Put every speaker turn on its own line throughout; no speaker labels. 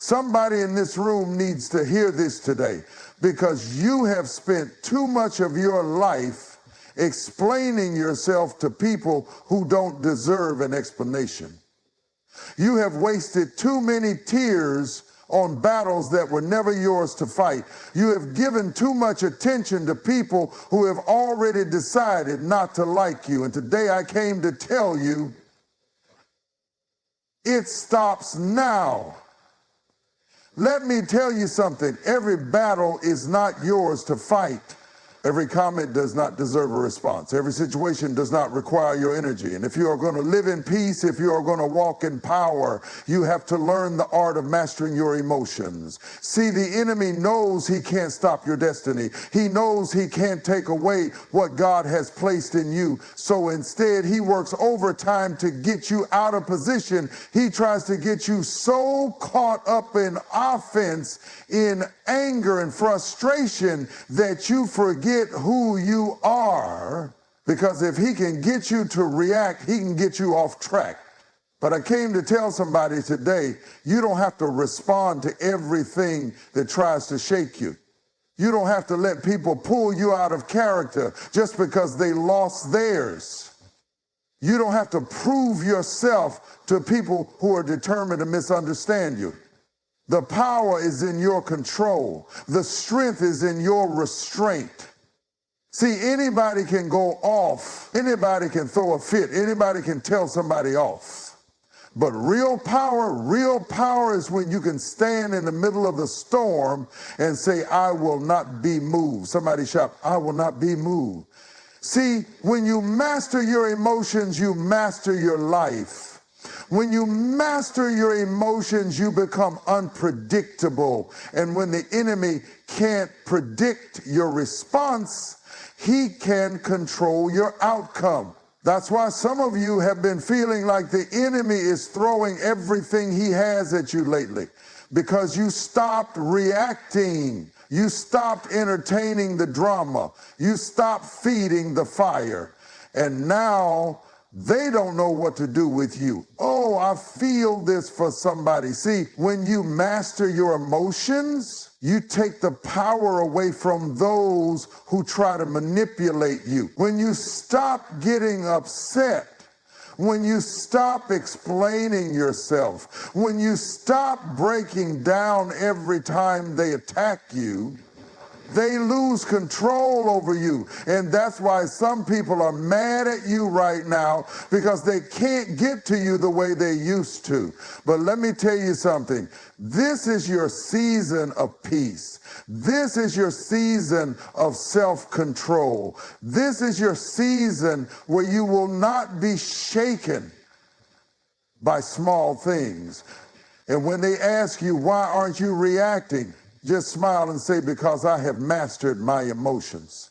Somebody in this room needs to hear this today, because you have spent too much of your life explaining yourself to people who don't deserve an explanation. You have wasted too many tears on battles that were never yours to fight. You have given too much attention to people who have already decided not to like you. And today I came to tell you, it stops now. Let me tell you something. Every battle is not yours to fight. Every comment does not deserve a response. Every situation does not require your energy. And if you are going to live in peace, if you are going to walk in power, you have to learn the art of mastering your emotions. See, the enemy knows he can't stop your destiny. He knows he can't take away what God has placed in you. So instead, he works overtime to get you out of position. He tries to get you so caught up in offense, in anger and frustration, that you forget who you are, because if he can get you to react, he can get you off track. But I came to tell somebody today, you don't have to respond to everything that tries to shake you. You don't have to let people pull you out of character just because they lost theirs. You don't have to prove yourself to people who are determined to misunderstand you. The power is in your control. The strength is in your restraint. See, anybody can go off. Anybody can throw a fit. Anybody can tell somebody off. But real power is when you can stand in the middle of the storm and say, I will not be moved. Somebody shout, I will not be moved. See, when you master your emotions, you master your life. When you master your emotions, you become unpredictable. And when the enemy can't predict your response, he can control your outcome. That's why some of you have been feeling like the enemy is throwing everything he has at you lately, because you stopped reacting. You stopped entertaining the drama. You stopped feeding the fire. And now they don't know what to do with you. Oh, I feel this for somebody. See, when you master your emotions, you take the power away from those who try to manipulate you. When you stop getting upset, when you stop explaining yourself, when you stop breaking down every time they attack you, they lose control over you. And that's why some people are mad at you right now, because they can't get to you the way they used to. But let me tell you something. This is your season of peace. This is your season of self-control. This is your season where you will not be shaken by small things. And when they ask you, why aren't you reacting? Just smile and say, because I have mastered my emotions.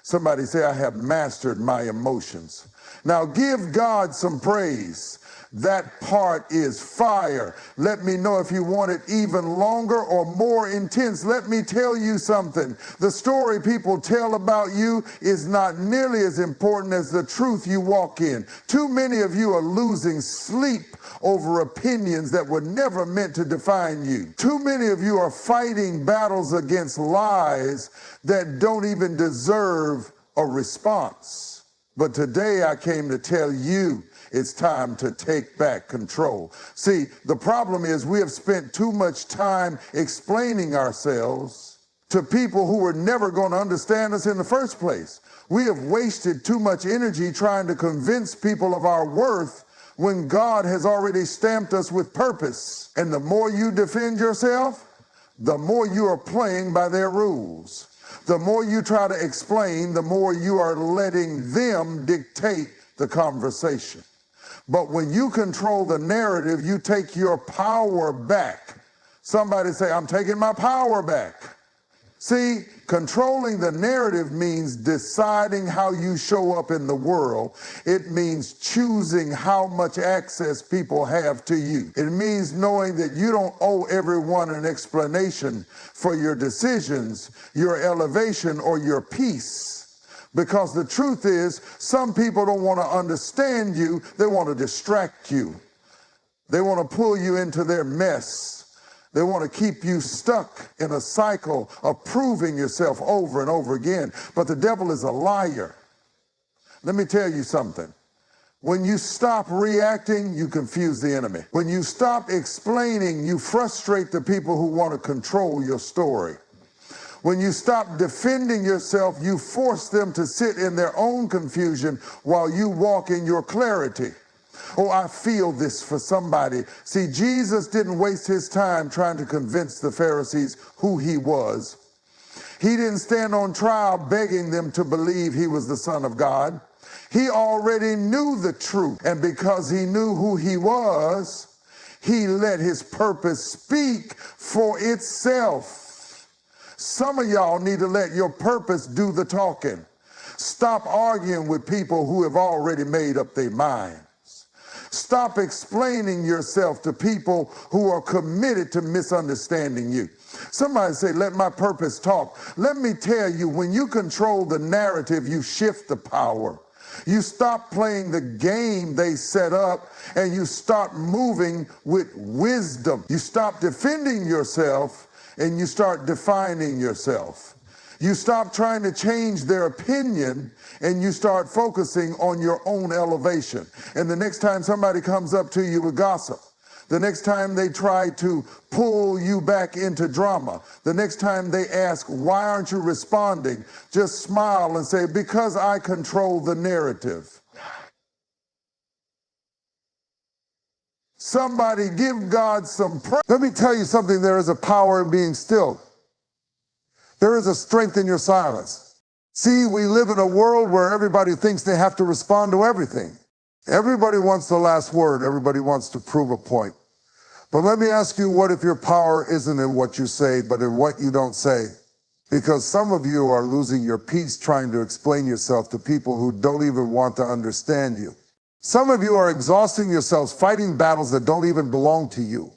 Somebody say, I have mastered my emotions. Now give God some praise. That part is fire. Let me know if you want it even longer or more intense. Let me tell you something. The story people tell about you is not nearly as important as the truth you walk in. Too many of you are losing sleep over opinions that were never meant to define you. Too many of you are fighting battles against lies that don't even deserve a response. But today I came to tell you, it's time to take back control. See, the problem is we have spent too much time explaining ourselves to people who were never going to understand us in the first place. We have wasted too much energy trying to convince people of our worth when God has already stamped us with purpose. And the more you defend yourself, the more you are playing by their rules. The more you try to explain, the more you are letting them dictate the conversation. But when you control the narrative, you take your power back. Somebody say, I'm taking my power back. See, controlling the narrative means deciding how you show up in the world. It means choosing how much access people have to you. It means knowing that you don't owe everyone an explanation for your decisions, your elevation, or your peace. Because the truth is, some people don't want to understand you, they want to distract you. They want to pull you into their mess. They want to keep you stuck in a cycle of proving yourself over and over again. But the devil is a liar. Let me tell you something. When you stop reacting, you confuse the enemy. When you stop explaining, you frustrate the people who want to control your story. When you stop defending yourself, you force them to sit in their own confusion while you walk in your clarity. Oh, I feel this for somebody. See, Jesus didn't waste his time trying to convince the Pharisees who he was. He didn't stand on trial begging them to believe he was the Son of God. He already knew the truth, and because he knew who he was, he let his purpose speak for itself. Some of y'all need to let your purpose do the talking. Stop arguing with people who have already made up their minds. Stop explaining yourself to people who are committed to misunderstanding you. Somebody say, let my purpose talk. Let me tell you, when you control the narrative, you shift the power. You stop playing the game they set up and you start moving with wisdom. You stop defending yourself and you start defining yourself. You stop trying to change their opinion and you start focusing on your own elevation. And the next time somebody comes up to you with gossip, the next time they try to pull you back into drama, the next time they ask, why aren't you responding? Just smile and say, because I control the narrative. Somebody give God some praise. Let me tell you something, there is a power in being still. There is a strength in your silence. See, we live in a world where everybody thinks they have to respond to everything. Everybody wants the last word. Everybody wants to prove a point. But let me ask you, what if your power isn't in what you say, but in what you don't say? Because some of you are losing your peace trying to explain yourself to people who don't even want to understand you. Some of you are exhausting yourselves fighting battles that don't even belong to you.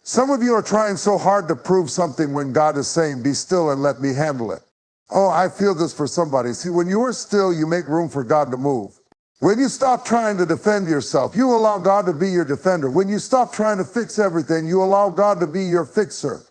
Some of you are trying so hard to prove something when God is saying, be still and let me handle it. Oh, I feel this for somebody. See, when you are still, you make room for God to move. When you stop trying to defend yourself, you allow God to be your defender. When you stop trying to fix everything, you allow God to be your fixer.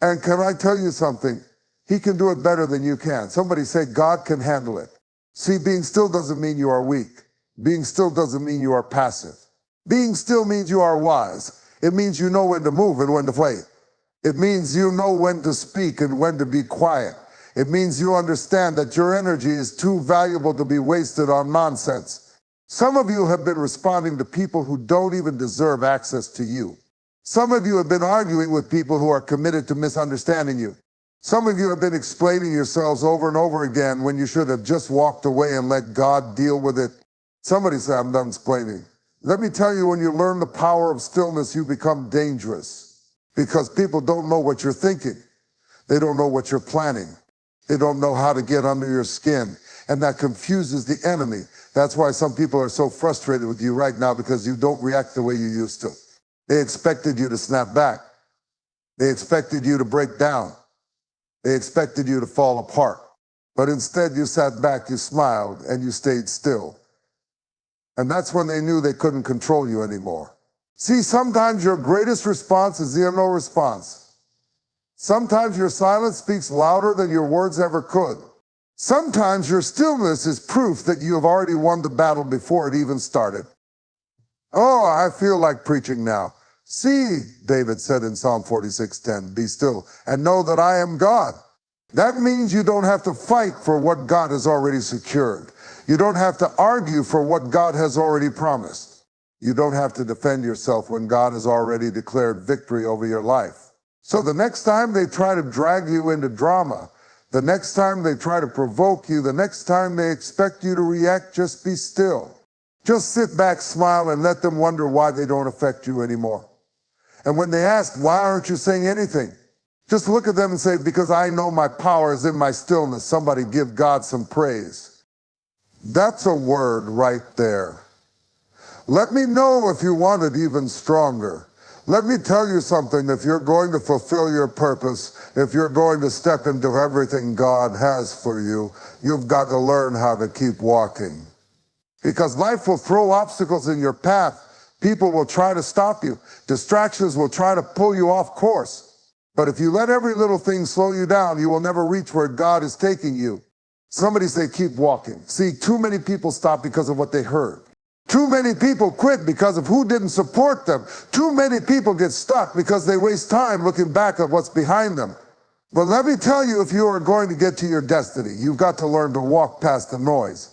And can I tell you something? He can do it better than you can. Somebody say, God can handle it. See, being still doesn't mean you are weak. Being still doesn't mean you are passive. Being still means you are wise. It means you know when to move and when to wait. It means you know when to speak and when to be quiet. It means you understand that your energy is too valuable to be wasted on nonsense. Some of you have been responding to people who don't even deserve access to you. Some of you have been arguing with people who are committed to misunderstanding you. Some of you have been explaining yourselves over and over again when you should have just walked away and let God deal with it. Somebody say, I'm done explaining. Let me tell you, when you learn the power of stillness, you become dangerous because people don't know what you're thinking. They don't know what you're planning. They don't know how to get under your skin. And that confuses the enemy. That's why some people are so frustrated with you right now, because you don't react the way you used to. They expected you to snap back. They expected you to break down. They expected you to fall apart. But instead you sat back, you smiled, and you stayed still. And that's when they knew they couldn't control you anymore. See, sometimes your greatest response is the no response. Sometimes your silence speaks louder than your words ever could. Sometimes your stillness is proof that you have already won the battle before it even started. Oh, I feel like preaching now. See, David said in Psalm 46:10, be still and know that I am God. That means you don't have to fight for what God has already secured. You don't have to argue for what God has already promised. You don't have to defend yourself when God has already declared victory over your life. So the next time they try to drag you into drama, the next time they try to provoke you, the next time they expect you to react, just be still. Just sit back, smile, and let them wonder why they don't affect you anymore. And when they ask, why aren't you saying anything? Just look at them and say, because I know my power is in my stillness. Somebody give God some praise. That's a word right there. Let me know if you want it even stronger. Let me tell you something. If you're going to fulfill your purpose, if you're going to step into everything God has for you, you've got to learn how to keep walking. Because life will throw obstacles in your path. People will try to stop you. Distractions will try to pull you off course. But if you let every little thing slow you down, you will never reach where God is taking you. Somebody say, keep walking. See, too many people stop because of what they heard. Too many people quit because of who didn't support them. Too many people get stuck because they waste time looking back at what's behind them. But let me tell you, if you are going to get to your destiny, you've got to learn to walk past the noise.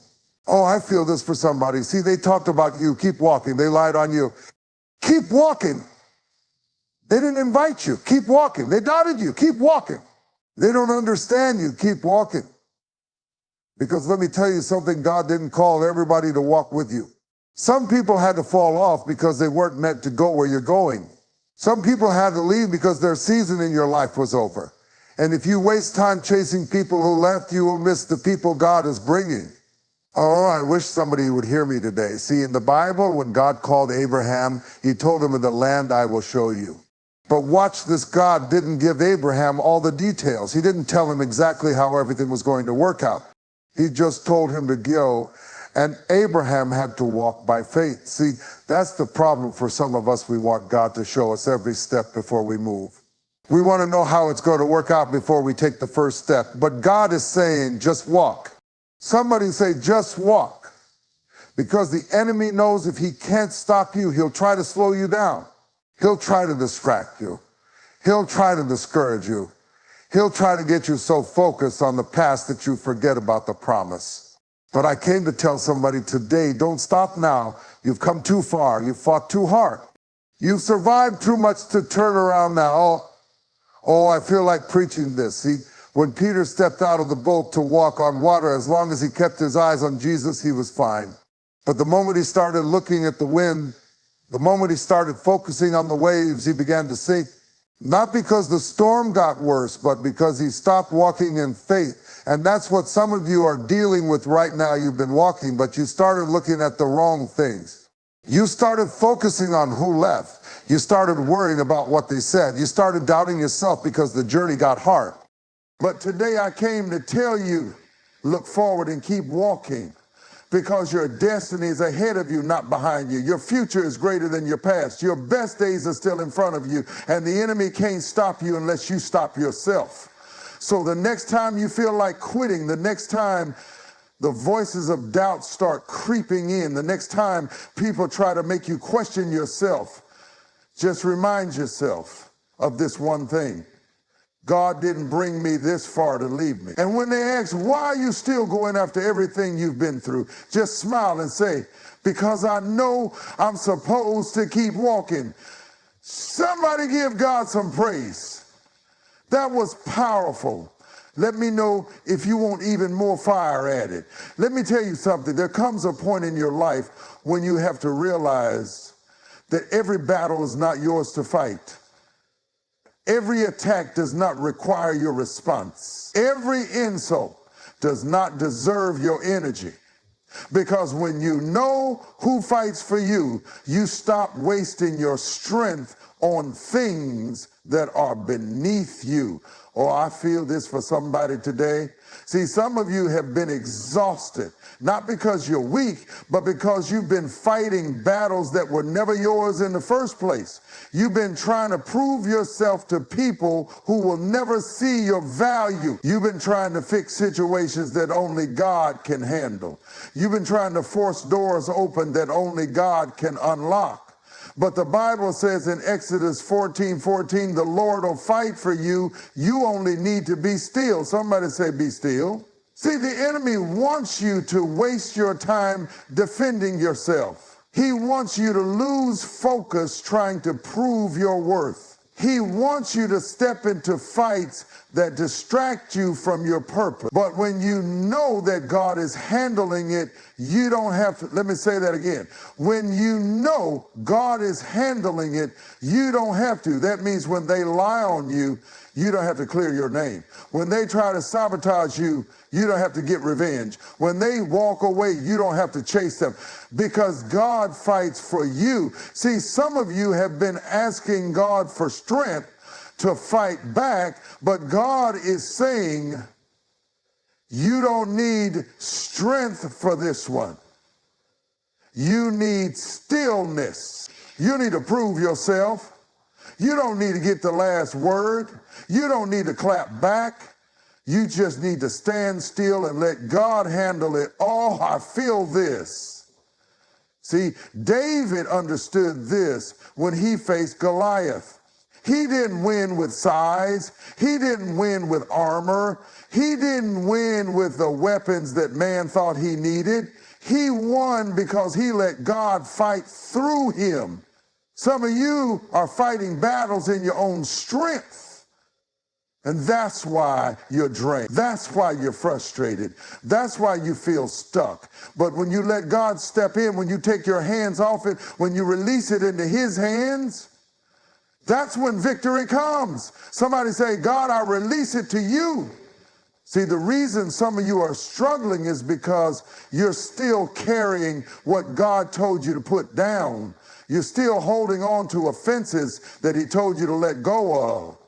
Oh, I feel this for somebody. See, they talked about you. Keep walking. They lied on you. Keep walking. They didn't invite you. Keep walking. They doubted you. Keep walking. They don't understand you. Keep walking. Because let me tell you something, God didn't call everybody to walk with you. Some people had to fall off because they weren't meant to go where you're going. Some people had to leave because their season in your life was over. And if you waste time chasing people who left, you will miss the people God is bringing. Oh, I wish somebody would hear me today. See, in the Bible, when God called Abraham, he told him, in the land I will show you. But watch this, God didn't give Abraham all the details. He didn't tell him exactly how everything was going to work out. He just told him to go, and Abraham had to walk by faith. See, that's the problem for some of us. We want God to show us every step before we move. We want to know how it's going to work out before we take the first step. But God is saying, just walk. Somebody say, just walk. Because the enemy knows if he can't stop you, he'll try to slow you down. He'll try to distract you. He'll try to discourage you. He'll try to get you so focused on the past that you forget about the promise. But I came to tell somebody today, don't stop now. You've come too far. You've fought too hard. You've survived too much to turn around now. Oh, I feel like preaching this. See, when Peter stepped out of the boat to walk on water, as long as he kept his eyes on Jesus, he was fine. But the moment he started looking at the wind, the moment he started focusing on the waves, he began to sink. Not because the storm got worse, but because he stopped walking in faith. And that's what some of you are dealing with right now. You've been walking, but you started looking at the wrong things. You started focusing on who left. You started worrying about what they said. You started doubting yourself because the journey got hard. But today I came to tell you, look forward and keep walking. Because your destiny is ahead of you, not behind you. Your future is greater than your past. Your best days are still in front of you. And the enemy can't stop you unless you stop yourself. So the next time you feel like quitting, the next time the voices of doubt start creeping in, the next time people try to make you question yourself, just remind yourself of this one thing. God didn't bring me this far to leave me. And when they ask, why are you still going after everything you've been through? Just smile and say, because I know I'm supposed to keep walking. Somebody give God some praise. That was powerful. Let me know if you want even more fire at it. Let me tell you something. There comes a point in your life when you have to realize that every battle is not yours to fight. Every attack does not require your response. Every insult does not deserve your energy. Because when you know who fights for you, you stop wasting your strength on things that are beneath you. Oh, I feel this for somebody today. See, some of you have been exhausted, not because you're weak, but because you've been fighting battles that were never yours in the first place. You've been trying to prove yourself to people who will never see your value. You've been trying to fix situations that only God can handle. You've been trying to force doors open that only God can unlock. But the Bible says in Exodus 14:14, the Lord will fight for you. You only need to be still. Somebody say, be still. See, the enemy wants you to waste your time defending yourself. He wants you to lose focus trying to prove your worth. He wants you to step into fights that distract you from your purpose. But when you know that God is handling it, you don't have to. Let me say that again. When you know God is handling it, you don't have to. That means when they lie on you, you don't have to clear your name. When they try to sabotage you, you don't have to get revenge. When they walk away, you don't have to chase them because God fights for you. See, some of you have been asking God for strength to fight back, but God is saying, you don't need strength for this one. You need stillness. You need to prove yourself. You don't need to get the last word. You don't need to clap back. You just need to stand still and let God handle it all. I feel this. See, David understood this when he faced Goliath. He didn't win with size. He didn't win with armor. He didn't win with the weapons that man thought he needed. He won because he let God fight through him. Some of you are fighting battles in your own strength. And that's why you're drained. That's why you're frustrated. That's why you feel stuck. But when you let God step in, when you take your hands off it, when you release it into his hands, that's when victory comes. Somebody say, God, I release it to you. See, the reason some of you are struggling is because you're still carrying what God told you to put down. You're still holding on to offenses that he told you to let go of.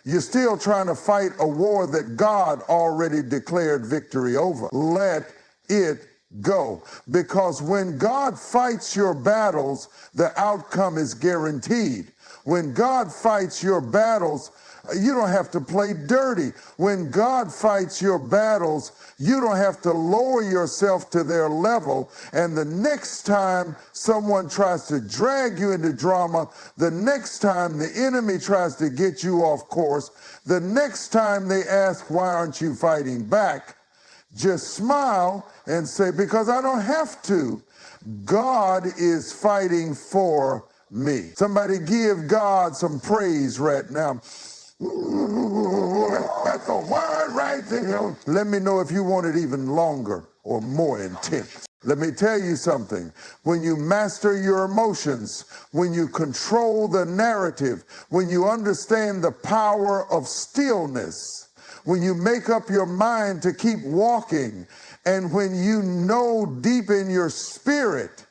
You're still trying to fight a war that God already declared victory over. Let it go. Because when God fights your battles, the outcome is guaranteed. When God fights your battles, you don't have to play dirty. When God fights your battles, you don't have to lower yourself to their level. And the next time someone tries to drag you into drama, the next time the enemy tries to get you off course, the next time they ask, why aren't you fighting back? Just smile and say, because I don't have to. God is fighting for me. Somebody give God some praise right now. That's a word right there. Let me know if you want it even longer or more intense. Let me tell you something. When you master your emotions, when you control the narrative, when you understand the power of stillness, when you make up your mind to keep walking, and when you know deep in your spirit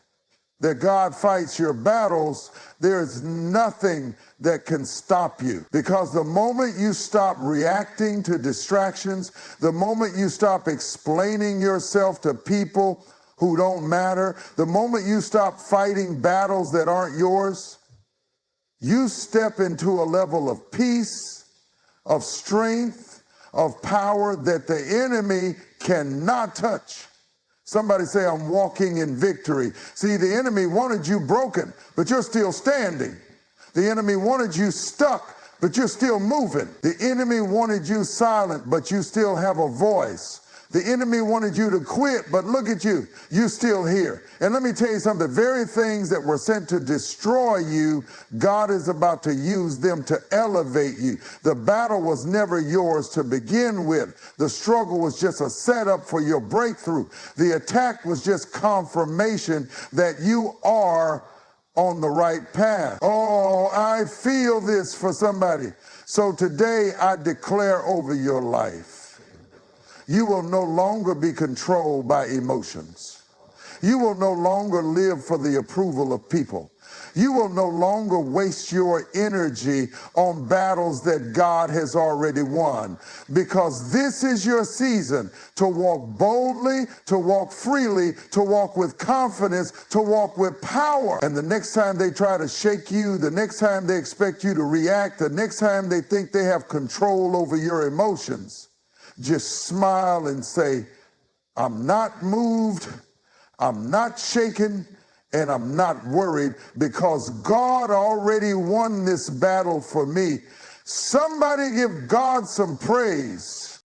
that God fights your battles, there's nothing that can stop you. Because the moment you stop reacting to distractions, the moment you stop explaining yourself to people who don't matter, the moment you stop fighting battles that aren't yours, you step into a level of peace, of strength, of power that the enemy cannot touch. Somebody say, I'm walking in victory. See, the enemy wanted you broken, but you're still standing. The enemy wanted you stuck, but you're still moving. The enemy wanted you silent, but you still have a voice. The enemy wanted you to quit, but look at you, you're still here. And let me tell you something, the very things that were sent to destroy you, God is about to use them to elevate you. The battle was never yours to begin with. The struggle was just a setup for your breakthrough. The attack was just confirmation that you are on the right path. Oh, I feel this for somebody. So today I declare over your life, you will no longer be controlled by emotions. You will no longer live for the approval of people. You will no longer waste your energy on battles that God has already won, because this is your season to walk boldly, to walk freely, to walk with confidence, to walk with power. And the next time they try to shake you, the next time they expect you to react, the next time they think they have control over your emotions, just smile and say, I'm not moved, I'm not shaken, and I'm not worried, because God already won this battle for me. Somebody give God some praise.